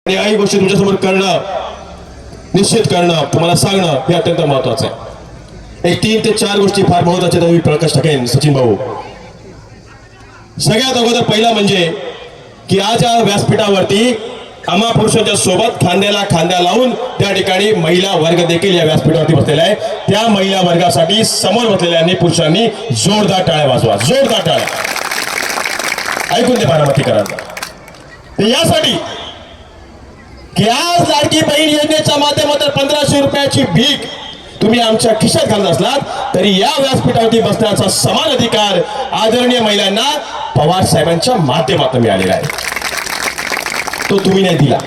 आणि काही गोष्टी तुमच्यासमोर करणं, निश्चित करणं, तुम्हाला सांगणं हे अत्यंत महत्त्वाचं आहे. एक 3 ते 4 गोष्टी फार महत्त्वाच्या आहेत. मी प्रकाश टाकेन सचिन भाऊ. सगळ्यात अगोदर पहिला म्हणजे की आज या व्यासपीठावरती आम्हा पुरुषांच्या सोबत खांद्याला खांदा लावून त्या ठिकाणी महिला वर्ग देखील या व्यासपीठावरती बसलेला आहे. त्या महिला वर्गासाठी समोर बसलेल्या पुरुषांनी जोरदार टाळ्या वाजवा, जोरदार टाळ्या. ऐकून ते बारामतीकरांना यासाठी की आज लाडकी बहीण योजनेच्या माध्यमातून 1500 रुपयाची भीक तुम्ही आमच्या खिशात घालत असलात तरी या व्यासपीठावरती बसण्याचा समान अधिकार आदरणीय महिलांना पवार साहेबांच्या माध्यमातून मिळालेला आहे. तो तुम्ही नाही दिला.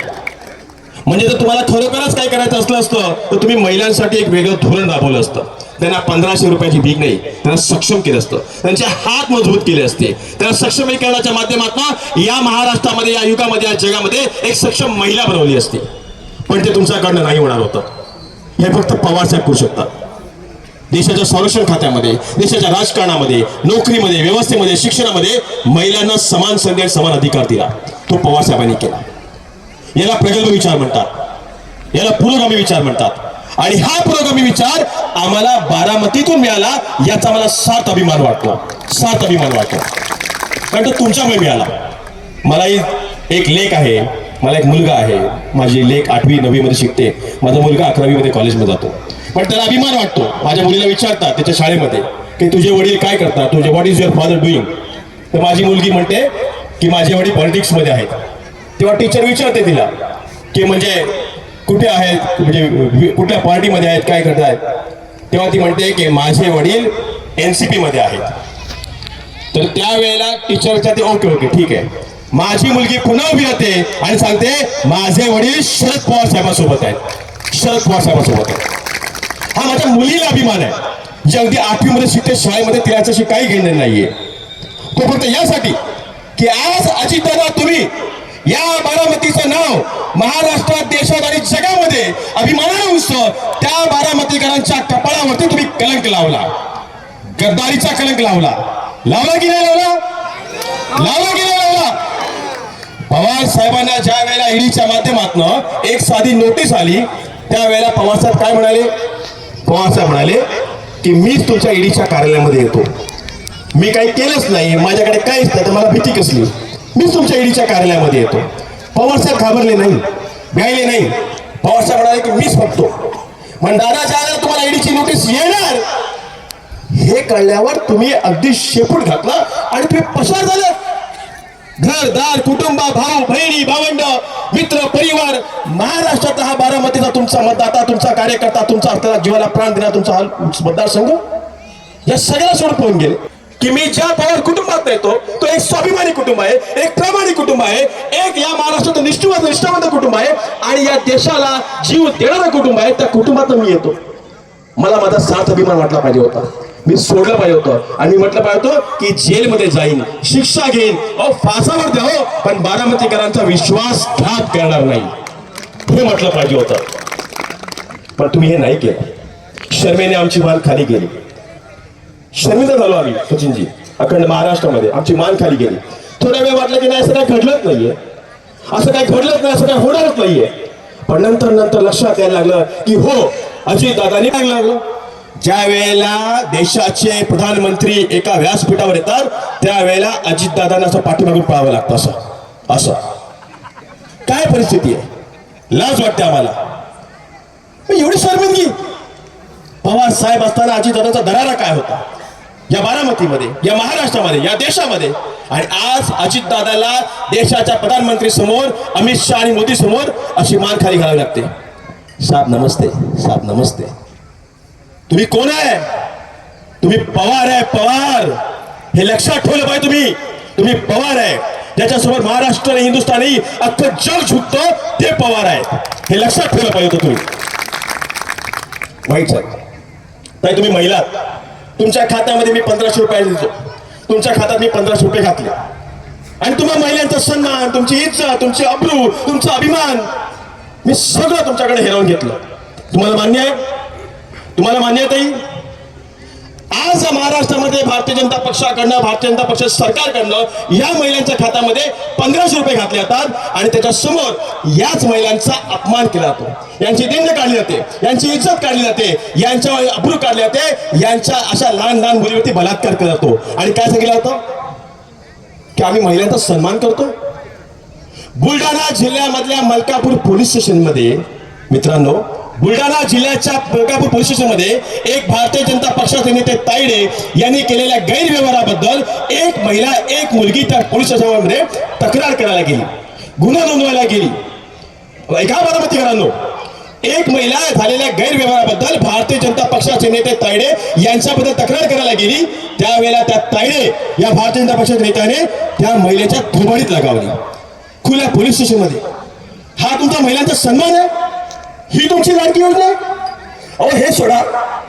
म्हणजे जर तुम्हाला खरोखरच काय करायचं असलं असतं तर तुम्ही महिलांसाठी एक वेगळं धोरण राबवलं असतं. त्यांना 1500 रुपयाची भीक नाही, त्यांना सक्षम केलं असतं, त्यांचे हात मजबूत केले असते. त्यांना सक्षमीकरणाच्या माध्यमातून या महाराष्ट्रामध्ये, या युगामध्ये, या जगामध्ये एक सक्षम महिला बनवली असती. पण ते तुमच्याकडनं नाही होणार होतं. हे फक्त पवारसाहेब करू शकतात. देशाच्या संरक्षण खात्यामध्ये, देशाच्या राजकारणामध्ये, नोकरीमध्ये, व्यवस्थेमध्ये, शिक्षणामध्ये महिलांना समान संधी, समान अधिकार दिला. तो पवारसाहेबांनी केला. याला प्रगल्भ विचार म्हणतात, याला पुरोगामी विचार म्हणतात. आणि हा पुरोगामी विचार आम्हाला बारामतीतून मिळाला याचा मला सार्थ अभिमान वाटतो, सार्थ अभिमान वाटतो. कारण तो तुमच्यामुळे मिळाला. मलाही एक लेक आहे, मला एक मुलगा आहे. माझी लेक 8वी 9वी मध्ये शिकते, माझा मुलगा 11वी मध्ये कॉलेजमध्ये जातो. पण त्याला अभिमान वाटतो. माझ्या मुलीला विचारतात त्याच्या शाळेमध्ये की तुझे वडील काय करतात, तुझे what is your father doing. तर माझी मुलगी म्हणते की माझे वडील पॉलिटिक्समध्ये आहेत. तेव्हा टीचर विचारते तिला की म्हणजे कुठे आहेत, म्हणजे कुठल्या पार्टीमध्ये आहेत, काय करतायत. तेव्हा ती म्हणते की माझे वडील NCP मध्ये आहेत. तर त्यावेळेला टीचर विचारते ओके ओके ठीक आहे. माझी मुलगी पुन्हा उभी राहते आणि सांगते माझे वडील शरद पवार साहेबांसोबत आहेत, शरद पवार साहेबांसोबत आहेत. हा माझ्या मुलीला अभिमान आहे, जी अगदी 8वी मध्ये शिकते शाळेमध्ये, तिच्याशी काही घेणं नाहीये. तो फक्त यासाठी की आज अजितदादा तुम्ही या बारामतीचं नाव महाराष्ट्रात, देशात आणि जगामध्ये अभिमानाने उंचतं. त्या बारामतीकरांच्या कपाळावरती तुम्ही कलंक लावला, गद्दारीचा कलंक लावला. लावला की नाही लावला, लावला की नाही लावला. पवार साहेबांना ज्या वेळेला ईडीच्या माध्यमातून एक साधी नोटीस आली त्यावेळेला पवार साहेब काय म्हणाले, पवार साहेब म्हणाले की मीच तुमच्या ईडीच्या कार्यालयामध्ये येतो. मी काही केलंच नाही, माझ्याकडे काहीच नाही, तर मला भीती कसली, मीच तुमच्या ईडीच्या कार्यालयामध्ये येतो. पवार साहेब घाबरले नाही, भ्यायले नाही. पवार साहेब म्हणाले की मीच बघतो. पण दादा ज्यावेळेला तुम्हाला ईडीची नोटीस येणार हे कळल्यावर तुम्ही अगदी शेपूट घातला आणि तुम्ही पसार झाले. घरदार, कुटुंब, भाऊ बहिणी, भावंड, मित्र, परिवार, महाराष्ट्रात हा बारामतीचा तुमचा मतदाता, तुमचा कार्यकर्ता, तुमचा असलेला जीवाला प्राण देणारा तुमचा हा मतदारसंघ या सगळ्या सोडून पळून गेले. की मी ज्या पवार कुटुंबात येतो तो एक स्वाभिमानी कुटुंब आहे, एक प्रामाणिक कुटुंब आहे, एक या महाराष्ट्रात निष्ठावंत कुटुंब आहे आणि या देशाला जीव देणारं कुटुंब आहे. त्या कुटुंबात मी येतो. मला माझा सार्थ अभिमान वाटला पाहिजे होता. मी सोडलं पाहिजे होतं आणि मी म्हटलं पाहिजे होतं की जेलमध्ये जाईन, शिक्षा घेईन, फासावर द्यावं, पण बारामतीकरांचा विश्वासघात करणार नाही हे म्हटलं पाहिजे होतं. पण तुम्ही हे नाही केलं. शर्मेने आमची मान खाली गेली. शर्मिंदा झालो आम्ही सचिनजी. अखंड महाराष्ट्रामध्ये आमची मान खाली गेली. थोड्या वेळ वाटलं की नाही असं काही घडलंच नाहीये, असं काही घडलंच नाही, असं काही होणारच नाहीये. पण नंतर लक्षात यायला लागलं की हो अजितदादांनी काय लागलं. ज्या वेळेला देशाचे प्रधानमंत्री एका व्यासपीठावर येतात त्यावेळेला अजितदादांना असं पाठीमागून पळावं लागतं. असं असं काय परिस्थिती आहे. लाज वाटते आम्हाला. एवढी शर्मिंदगी. पवार साहेब असताना अजितदादांचा दरारा काय होता या बारामतीमध्ये, या महाराष्ट्रामध्ये, या देशामध्ये. आणि आज अजितदादाला देशाच्या प्रधानमंत्री समोर, अमित शहा आणि मोदी समोर अशी मान खाली घालावी लागते. साहेब नमस्ते, साहेब नमस्ते. तुम्ही कोण आहे. तुम्ही पवार आहे, पवार. हे लक्षात ठेवलं पाहिजे. तुम्ही पवार आहे. ज्याच्यासमोर महाराष्ट्र आणि हिंदुस्थानी अख्खं जग झुकतं ते पवार आहेत. हे लक्षात ठेवलं पाहिजे होतं तुम्ही. वाईट साहेब ताई तुम्ही महिला, तुमच्या खात्यामध्ये मी 1500 रुपये देतो. तुमच्या खात्यात मी 1500 रुपये घातले आणि तुम्हा महिलांचा सन्मान, तुमची इज्जत, तुमची अब्रू, तुमचा अभिमान मी सगळं तुमच्याकडे हिरावून घेतलं. तुम्हाला मान्य आहे, तुम्हाला मान्य आहे ताई. आज महाराष्ट्रामध्ये भारतीय जनता पक्षाकडनं, भारतीय जनता पक्ष सरकारकडनं या महिलांच्या खात्यामध्ये 1500 रुपये घातले जातात आणि त्याच्या समोर याच महिलांचा अपमान केला जातो, यांची दिंड काढली जाते, यांची इज्जत काढली जाते, यांच्यावर अब्रू काढले जाते, यांच्या अशा लहान लहान मुलीवरती बलात्कार केला जातो. आणि काय सांगितलं जातं की आम्ही महिलांचा सन्मान करतो. बुलढाणा जिल्ह्यामधल्या मलकापूर पोलीस स्टेशनमध्ये मित्रांनो, बुलढाणा जिल्ह्याच्या मलकापूर पोलीस स्टेशनमध्ये एक भारतीय जनता पक्षाचे नेते तायडे यांनी केलेल्या गैरव्यवहाराबद्दल एक महिला, एक मुलगी त्या पोलीस स्टेशनमध्ये तक्रार करायला गेली, गुन्हा नोंदवायला गेली. एका बारामतीकरांनो, एक महिला झालेल्या गैरव्यवहाराबद्दल भारतीय जनता पक्षाचे नेते तायडे यांच्याबद्दल तक्रार करायला गेली. त्यावेळेला त्या तायडे या भारतीय जनता पक्षाच्या नेत्याने त्या महिलेच्या थोबाडीत लगावली खुल्या पोलीस स्टेशनमध्ये. हा तुमचा महिलांचा सन्मान आहे? ही तुमची लाडकी योजना आहे? अहो हे सोडा,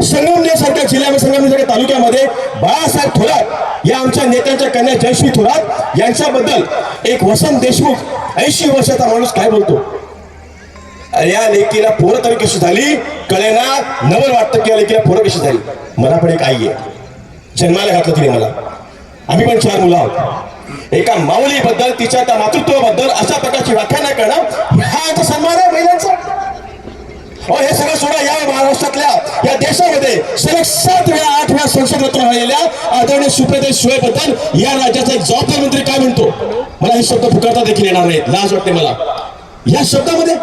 संगमनेर सारख्या जिल्ह्यामध्ये, संगमनेर सारख्या तालुक्यामध्ये बाळासाहेब थोरात या आमच्या नेत्यांच्या कन्या जयश्री थोरात यांच्याबद्दल एक वसंत देशमुख 80 वर्षाचा माणूस काय बोलतो, या लेकीला पोरं तरी कशी झाली कळेना, नवल वाटतं की या लेकीला पोरं कशी झाली. मला पण एक आई आहे, जन्माला घातलं तिने मला, आम्ही पण 4 मुलं आहोत. एका माऊलीबद्दल, तिच्या त्या मातृत्वाबद्दल अशा प्रकारची व्याख्या नाही करणं हा आमचा सन्मान आहे महिलांचा. हे सगळं सोडा, या महाराष्ट्रातल्या या देशामध्ये सलग 7 वेळा 8 वेळा संसद रत्न राहिलेल्या आदरणीय सुप्रियाताई सुळेबद्दल या राज्याचा एक जबाबदार मंत्री काय म्हणतो, मला हे शब्द पुकारता देखील येणार नाहीत, लाज वाटते मला या शब्दामध्ये.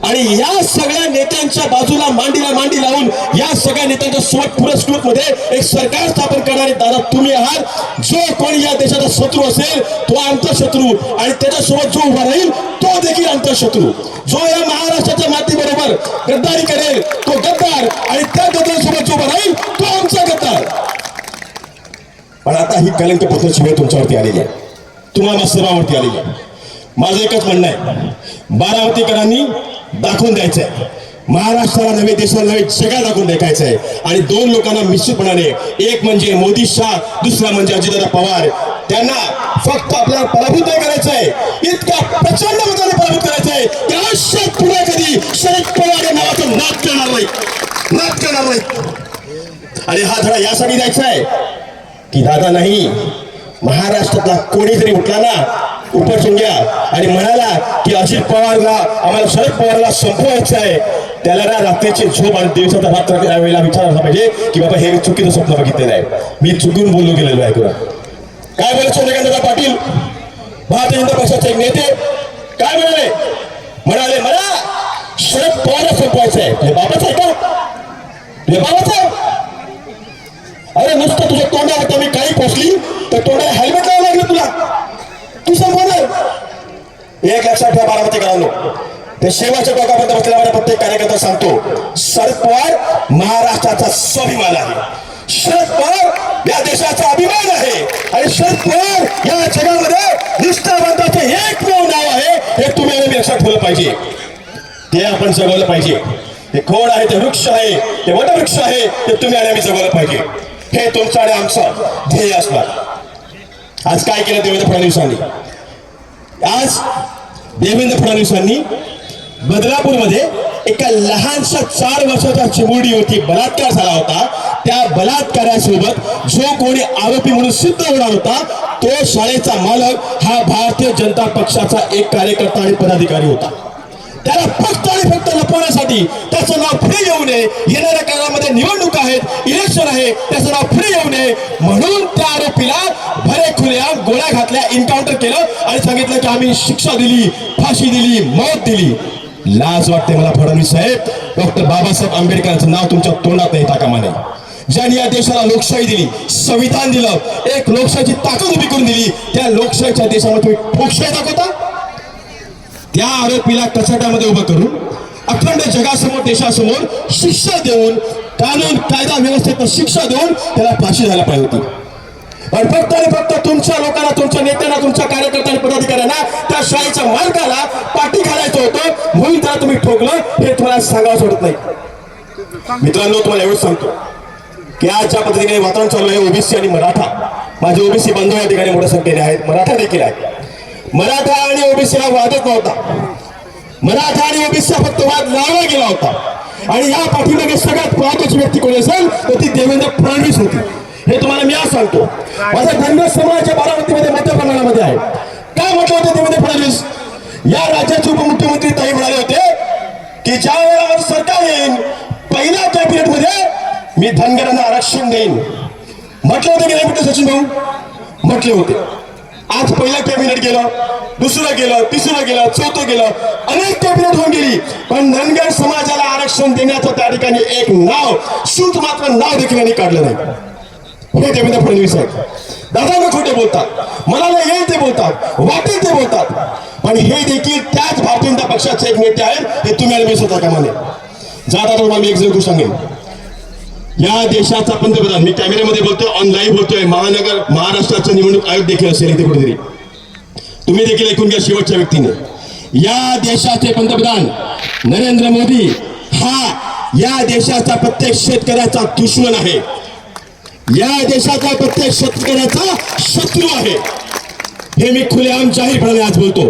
आणि या सगळ्या नेत्यांच्या बाजूला मांडीला मांडी लावून या सगळ्या नेत्यांच्या सोबत पुरस्कृत मध्ये एक सरकार स्थापन करणारे दादा तुम्ही आहात. जो कोणी या देशाचा शत्रू असेल तो आमचा शत्रू, आणि त्याच्यासोबत जो उभा राहील तो देखील आमचा शत्रू. जो या महाराष्ट्राच्या मातीबरोबर गद्दारी करेल तो गद्दार, आणि त्या गद्दारासोबत जो उभा राहील तो आमचा गद्दार. पण आता ही कलंक पत्राची वेळ तुमच्यावरती आलेली आहे, तुम्हाला सर्वांवरती आलेली आहे. माझं एकच म्हणणं आहे, बारामतीकरांनी दाखवून द्यायचंय, महाराष्ट्राला नव्हे, देशाला नव्हे, जगाला दाखवून दाखवायचं आहे. आणि 2 लोकांना निश्चितपणाने, एक म्हणजे मोदी शाह, दुसरा म्हणजे अजितदादा पवार, त्यांना फक्त आपल्याला पराभूत नाही करायचं आहे, इतक्या प्रचंड मताने पराभूत करायचं आहे की आयुष्यात पुढे कधी शरद पवार या नावाचं नाद करणार नाही, नाद करणार नाही. आणि हा धडा यासाठी द्यायचा आहे की दादा नाही, महाराष्ट्रातला कोणी जरी उठला ना उपरचुंग्या आणि म्हणाला की अजित पवारला, आम्हाला शरद पवारला संपवायचं आहे, त्याला ना रात्रीची झोप आणि दिवसाचा रात्र वेळेला विचार झाला पाहिजे की बाबा हे मी चुकीचं स्वप्न बघितलेलं आहे, मी चुकून बोललो गेलेलो आहे. काय बोलत चंद्रकांत पाटील, भारतीय जनता पक्षाचे एक नेते काय म्हणाले मला शरद पवारला संपवायचं आहे. हे बाबाच आहे का? हे बाबाच आहे? अरे नुसतं तुझ्या तोंडावर मी काही पोचली तर तोंडाला हेल्मेट लावावं लागलं तुला, तू संपवणार. एक लक्षात ठेवा बारामतीकरांनो, ते शेवटच्या टोकापर्यंत बसलेला माझ्या प्रत्येक कार्यकर्ता सांगतो, शरद पवार महाराष्ट्राचा स्वाभिमान आहे, शरद पवार या देशाचा अभिमान आहे, आणि शरद पवार या जगामध्ये निष्ठावंताचे एकमेव नाव आहे. हे तुम्ही लक्षात ठेवलं पाहिजे, ते आपण जगवलं पाहिजे. ते खोड आहे, ते वृक्ष आहे, ते वटवृक्ष आहे, ते तुम्ही आणि आम्ही जगवलं पाहिजे. हे तुमचं आणि आमचं ध्येय असणार. आज काय केलं देवेंद्र फडणवीसांनी? आज देवेंद्र फडणवीसांनी बदलापूरमध्ये एका लहानशा 4 वर्षाच्या चिमुरडीवरती बलात्कार झाला होता. त्या बलात्कारासोबत जो कोणी आरोपी म्हणून सिद्ध होणार होता तो शाळेचा मालक हा भारतीय जनता पक्षाचा एक कार्यकर्ता आणि पदाधिकारी होता. त्याला फक्त आणि फक्त लपवण्यासाठी त्याचं नाव पुढे येऊ नये, येणाऱ्या काळामध्ये निवडणूक आहेत, इलेक्शन आहे, त्याचं नाव पुढे येऊ नये म्हणून त्या आरोपीला भरे खुल्या गोळ्या घातल्या, एन्काउंटर केलं आणि सांगितलं की आम्ही शिक्षा दिली, फाशी दिली, मौत दिली. लाज वाटते मला फडणवीस साहेब, डॉक्टर बाबासाहेब आंबेडकरांचं नाव तुमच्या तोंडात येता कामा नये. ज्यांनी या देशाला लोकशाही दिली, संविधान दिलं, एक लोकशाहीची ताकद उभी करून दिली, त्या लोकशाहीच्या देशामध्ये तुम्ही ठोकशाही दाखवता. त्या आरोपीला कचाट्यामध्ये उभं करून अखंड जगासमोर, देशासमोर शिक्षा देऊन, कानून कायदा व्यवस्थेत शिक्षा देऊन त्याला फाशी झाला पाहिजे होती. पण फक्त आणि फक्त तुमच्या लोकांना, तुमच्या नेत्यांना, तुमच्या कार्यकर्त्यांना, पदाधिकाऱ्यांना, त्या शाळेच्या मालकाला पाठी घालायचं होतं म्हणून त्याला तुम्ही ठोकलं. हे तुम्हाला सांगावं सोडत नाही. मित्रांनो, तुम्हाला एवढंच सांगतो की आज ज्या पद्धतीने वातावरण चालू आहे, ओबीसी आणि मराठा, माझे ओबीसी बांधव या ठिकाणी मोठ्या संख्येने आहेत, मराठा देखील आहेत. मराठा आणि ओबीसीला वादच नव्हता, मराठा आणि ओबीसीचा फक्त वाद लावला गेला होता. आणि या पाठीमागे सगळ्यात महत्वाची व्यक्ती कोणी असेल तर ती देवेंद्र फडणवीस होती. हे तुम्हाला मी आज सांगतो. माझा धनगर समाज बारामतीमध्ये मोठ्या प्रमाणामध्ये आहे. काय म्हटलं होतं देवेंद्र फडणवीस? या राज्याचे उपमुख्यमंत्री ताई म्हणाले होते की ज्या वेळेला सरकार येईल पहिल्या कॅबिनेट मध्ये मी धनगरांना आरक्षण देईन. म्हटलं होतं की नाही म्हटलं सचिन भाऊ? म्हटले होते. आज पहिलं कॅबिनेट गेलं, दुसरं गेलं, तिसरं गेलं, चौथं गेलं, अनेक कॅबिनेट होऊन गेली, पण धनगर समाजाला आरक्षण देण्याचं त्या ठिकाणी एक नाव, सूत मात्र नाव देखील यांनी काढलं नाही. हे देवेंद्र फडणवीस आहेत. दादा खोटे बोलतात, मनाला येईल ते बोलतात, वाटेल ते बोलतात, पण हे देखील त्याच भारतीय जनता पक्षाचे एक नेते आहेत. हे तुम्ही आणि मी स्वतः कामाने जाता. तुम्हाला मी एक गोष्ट सांगेन. या देशाचा पंतप्रधान, मी कॅमेऱ्यामध्ये बोलतोय, ऑनलाईन बोलतोय, महाराष्ट्राचा निवडणूक आयोग देखील असेल इथे कुठेतरी, तुम्ही देखील ऐकून घ्या शेवटच्या व्यक्तीने. या देशाचे पंतप्रधान नरेंद्र मोदी हा या देशाचा प्रत्येक शेतकऱ्याचा दुश्मन आहे. या देशाचा प्रत्येक शेतकऱ्याचा शत्रू आहे. हे मी खुलेआम जाहीरपणे आज बोलतो.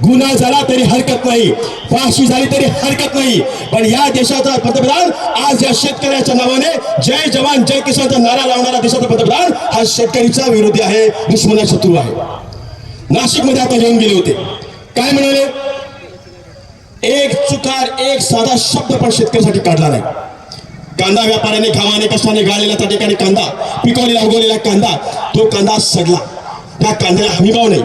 गुन्हा झाला तरी हरकत नाही, फाशी झाली तरी हरकत नाही, पण या देशाचा पंतप्रधान आज या शेतकऱ्याच्या नावाने जय जवान जय किसानचा नारा लावणारा देशाचा पंतप्रधान हा शेतकरीचा विरोधी आहे, दुश्मना शत्रू आहे. नाशिकमध्ये आता येऊन गेले होते. काय म्हणाले? एक चुकार, एक साधा शब्द पण शेतकऱ्यासाठी काढला नाही. कांदा व्यापाऱ्याने घामाने कष्टाने गाळलेला त्या ठिकाणी कांदा, पिकवलेला उगवलेला कांदा, तो कांदा सडला. त्या कांद्याला हमी भाव नाही.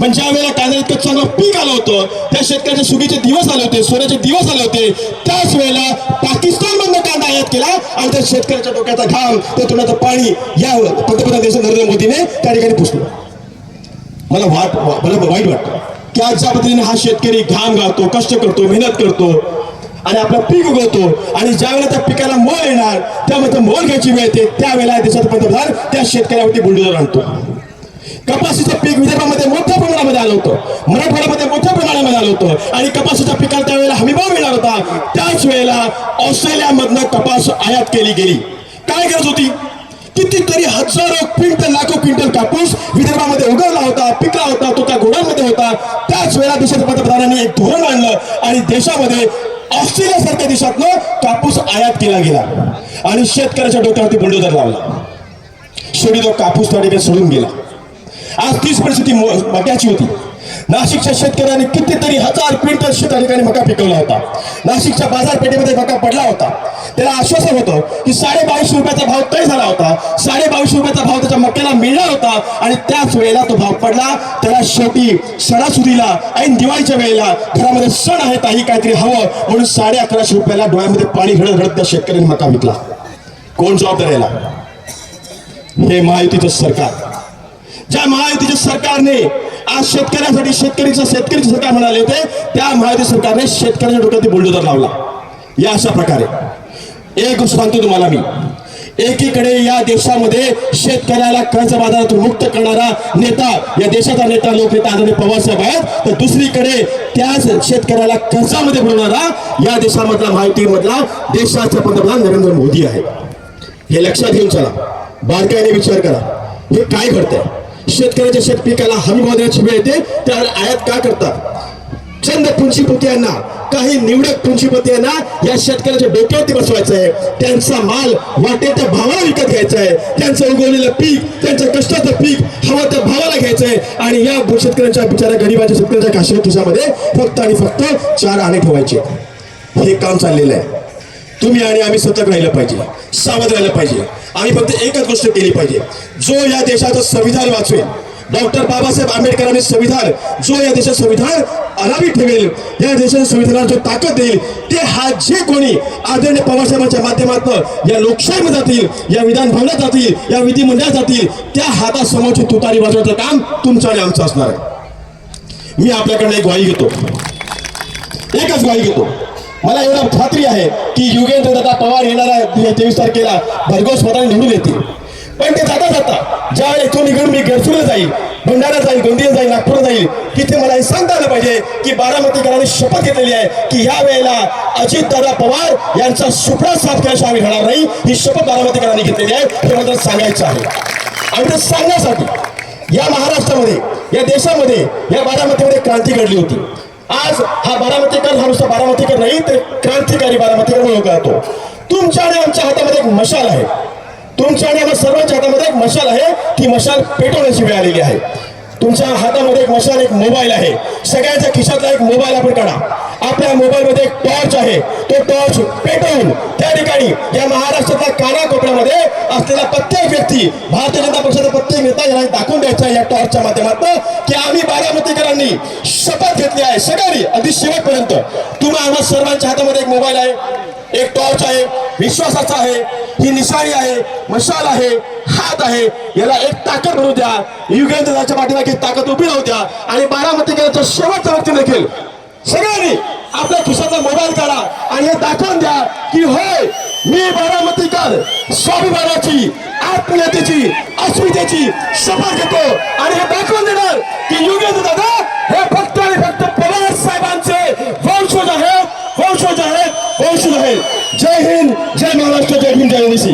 पण ज्या वेळेला कांद्याला इतकं चांगलं पीक आलं होतं, त्या शेतकऱ्याचे सुगीचे दिवस आले होते, सोन्याचे दिवस आले होते, त्याच वेळेला पाकिस्तानमधनं कांदा आयात केला आणि त्या शेतकऱ्याच्या डोक्याचा घाम, त्या तोंडाचं पाणी या पंतप्रधान देश नरेंद्र मोदीने त्या ठिकाणी पुसलं. मला वाईट वाटतं की आज ज्या पद्धतीने हा शेतकरी घाम गाळतो, कष्ट करतो, मेहनत करतो आणि आपलं पीक उगवतो, आणि ज्या वेळेला त्या पिकाला मोल येणार, त्यामध्ये मोल घ्यायची वेळ येते, त्यावेळेला देशाचा पंतप्रधान त्या शेतकऱ्यावरती बुलडोझर आणतो. कपाशीचं पीक विदर्भामध्ये मोठ्या प्रमाणामध्ये आलं होतं, मराठवाड्यामध्ये मोठ्या प्रमाणामध्ये आलं होतं, आणि कपाशीच्या पिकाला त्यावेळेला हमीभाव मिळणार होता. त्याच वेळेला ऑस्ट्रेलियामधनं कपास आयात केली गेली. काय गरज होती? कितीतरी हजारो क्विंटल, लाखो क्विंटल कापूस विदर्भामध्ये उगवला होता, पिकला होता, तो त्या गोडांमध्ये होता. त्याच वेळेला देशाच्या पंतप्रधानांनी एक धोरण आणलं आणि देशामध्ये ऑस्ट्रेलिया सारख्या देशातनं कापूस आयात केला गेला आणि शेतकऱ्याच्या डोक्यावरती बुलडोझर लावला. शेवटी तो कापूस त्या ठिकाणी सोडून गेला. आज तीच परिस्थिती मक्याची होती. नाशिकच्या शेतकऱ्यांनी कितीतरी हजार क्विंटल त्या ठिकाणी मका पिकवला होता. नाशिकच्या बाजारपेठेमध्ये मका पडला होता. त्याला आश्वासन होतं की 2250 रुपयाचा भाव तय झाला होता, 2250 रुपयाचा भाव त्याच्या मक्याला मिळणार होता, आणि त्याच वेळेला तो भाव पडला. त्याला शेवटी सणासुदीला ऐन दिवाळीच्या वेळेला घरामध्ये सण आहे, काही काहीतरी हवं म्हणून 1150 रुपयाला डोळ्यामध्ये पाणी घडत घडत त्या शेतकऱ्यांनी मका विकला. कोण जबाबदार याला? हे महायुतीचं सरकार. ज्या महायुतीच्या सरकारने आज शेतकऱ्यासाठी शेतकरीचं सरकार म्हणाले होते, त्या महायुती सरकारने शेतकऱ्याच्या डोक्यात बुलडोझर लावला. या अशा प्रकारे एक गोष्ट सांगतो तुम्हाला मी, एकीकडे या देशामध्ये शेतकऱ्याला कर्ज बाजारातून मुक्त करणारा नेता, या देशाचा नेता लोकनेता आदरणीय पवारसाहेब आहेत, तर दुसरीकडे त्याच शेतकऱ्याला कर्जामध्ये बुडवणारा या देशामधला महायुतीमधला देशाचा पंतप्रधान नरेंद्र मोदी आहे. हे लक्षात घेऊन चला, बारकाईने विचार करा. हे काय घडतंय? शेतकऱ्याच्या शेतपिकाला हमी भाव देण्याची वेळ येते, त्यावर आयात का करतात? चंद पुंजीपतींना, काही निवडक पुंजीपतींना या शेतकऱ्याच्या डोक्यावरती बसवायचं आहे. त्यांचा माल वाटेल त्या भावाला विकत घ्यायचा आहे. त्यांचं उगवलेलं पीक, त्यांच्या कष्टाचं पीक हवं त्या भावाला घ्यायचं आहे, आणि या शेतकऱ्यांच्या बिचाऱ्या गरीबाच्या शेतकऱ्यांच्या काशी खिशामध्ये फक्त आणि फक्त 4 आणे ठेवायचे. हे काम चाललेलं आहे. तुम्ही आणि आम्ही सतर्क राहिलं पाहिजे, सावध राहिलं पाहिजे. आम्ही फक्त एकच गोष्ट केली पाहिजे, जो या देशाचं संविधान वाचवेल, डॉक्टर बाबासाहेब आंबेडकरांनी संविधान, जो या देशात संविधान अनावी ठेवेल, या देशाच्या संविधानाला जो ताकद देईल, ते हा जे कोणी आदरणीय पवारसाहेबांच्या माध्यमातून या लोकशाहीमध्ये जातील, या विधान भवनात जातील, या विधिमंडळात जातील, त्या हातासमोरची तुतारी वाजवायचं काम तुमचं आणि आमचं असणार आहे. मी आपल्याकडनं एक ग्वाही घेतो, एकच ग्वाही घेतो. मला एवढं खात्री आहे की युगेंद्र दादा पवार येणाऱ्या 23 तारखेला भरघोस मताने निवडून येतील. पण ते जाता जाता ज्यावेळेला इथून निघून मी गडचिरोलीला जाईल, भंडारा जाईल, गोंदिया जाईल, नागपूर जाईल, तिथे मला हे सांगता आलं पाहिजे की बारामतीकरांनी शपथ घेतलेली आहे की या वेळेला अजितदादा पवार यांचा सुपडा साफ केल्याशिवाय आम्ही राहणार नाही. ही शपथ बारामतीकरांनी घेतलेली आहे. हे मला सांगायचं आहे. आणि ते सांगण्यासाठी या महाराष्ट्रामध्ये, या देशामध्ये, या बारामतीमध्ये क्रांती घडली होती. आज हा बारामतीकर हा नुसता बारामतीकर नाही तर क्रांतिकारी बारामतीकर म्हणून करतो. तुमच्या आणि आमच्या हातामध्ये एक मशाल आहे. तुमच्या आणि आम्हा सर्वांच्या हातामध्ये एक मशाल आहे. ती मशाल पेटवण्याची वेळ आलेली आहे. तुमच्या हातामध्ये एक मशाल, एक मोबाईल आहे. सगळ्यांच्या खिशातला एक मोबाईल आपण काढा. आपल्या मोबाईलमध्ये एक टॉर्च आहे. तो टॉर्च पेटवून त्या ठिकाणी या महाराष्ट्रातल्या कानाकोपऱ्यामध्ये असलेला प्रत्येक व्यक्ती, भारतीय जनता पक्षाचा प्रत्येक नेता यांना दाखवून द्यायचा या टॉर्चच्या माध्यमातून की आम्ही बारामतीकरांनी शपथ घेतली आहे. सगळ्यांनी अगदी शेवटपर्यंत. तुम्हा आम्हा सर्वांच्या हातामध्ये एक मोबाईल आहे, एक टॉर्च आहे, विश्वासाचा आहे, ही निशाणी आहे, मशाल आहे, हात आहे. याला एक ताकद बनवू द्या. युगेंद्रच्या पाठीमागे ताकद उभी राहू द्या आणि बारामतीकरांचं शेवटचं व्यक्ती देखील सगळ्यांनी आपल्या खिशाचा मोबाईल काढा आणि हे दाखवून द्या की होय, मी बारामतीकर स्वाभिमानाची, आत्मीयतेची, अस्मितेची शपथ घेतो आणि हे दाखवून देणार की युगेंद्र दादा हे फक्त आणि फक्त पवार साहेबांचे वंशज आहेत. जय हिंद, जय महाराष्ट्र, जय भीम, जय ओबीसी.